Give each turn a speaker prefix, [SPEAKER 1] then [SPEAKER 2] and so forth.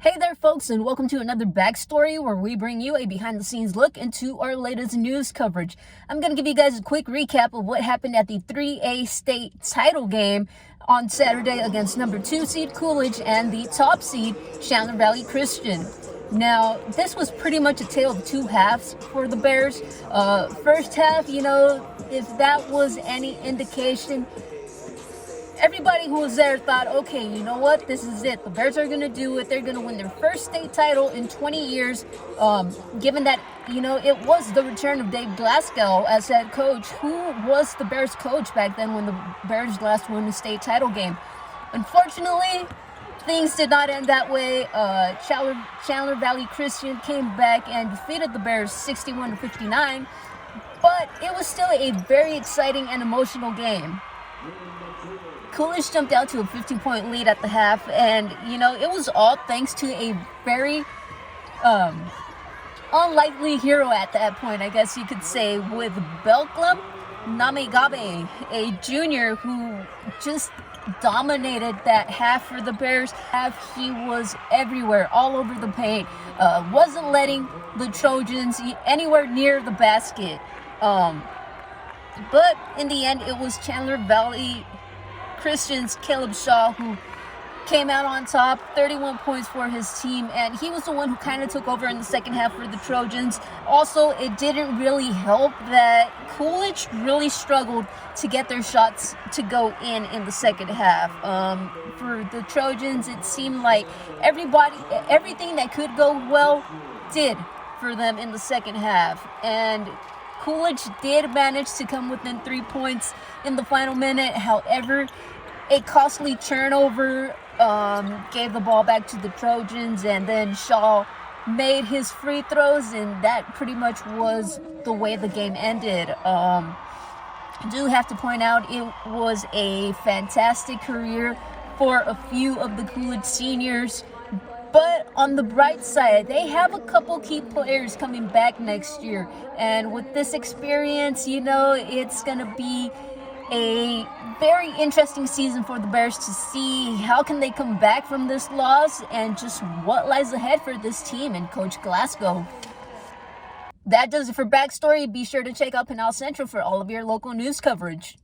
[SPEAKER 1] Hey there, folks, and welcome to another backstory where we bring you a behind-the-scenes look into our latest news coverage. I'm going to give you guys a quick recap of what happened at the 3A state title game on Saturday against number 2 seed Coolidge and the top seed Chandler Valley Christian. Now, this was pretty much a tale of two halves for the Bears. First half, if that was any indication, everybody who was there thought, okay, you know what? This is it. The Bears are going to do it. They're going to win their first state title in 20 years. Given that, it was the return of Dave Glasgow as head coach, who was the Bears coach back then when the Bears last won the state title game. Unfortunately, things did not end that way. Chandler Valley Christian came back and defeated the Bears 61-59. But it was still a very exciting and emotional game. Coolidge jumped out to a 15-point lead at the half, and, it was all thanks to a very unlikely hero at that point, I guess you could say, with Belklum Namegabe, a junior who just dominated that half for the Bears. He was everywhere, all over the paint, wasn't letting the Trojans anywhere near the basket. But in the end, it was Chandler Valley Christian's Caleb Shaw who came out on top, 31 points for his team, and he was the one who kind of took over in the second half for the Trojans. Also, it didn't really help that Coolidge really struggled to get their shots to go in the second half. For the Trojans, it seemed like everything that could go well did for them in the second half, and Coolidge did manage to come within 3 points in the final minute. However, a costly turnover gave the ball back to the Trojans, and then Shaw made his free throws, and that pretty much was the way the game ended. I do have to point out it was a fantastic career for a few of the Coolidge seniors. But on the bright side, they have a couple key players coming back next year. And with this experience, it's going to be a very interesting season for the Bears to see how can they come back from this loss and just what lies ahead for this team and Coach Glasgow. That does it for Backstory. Be sure to check out Pinal Central for all of your local news coverage.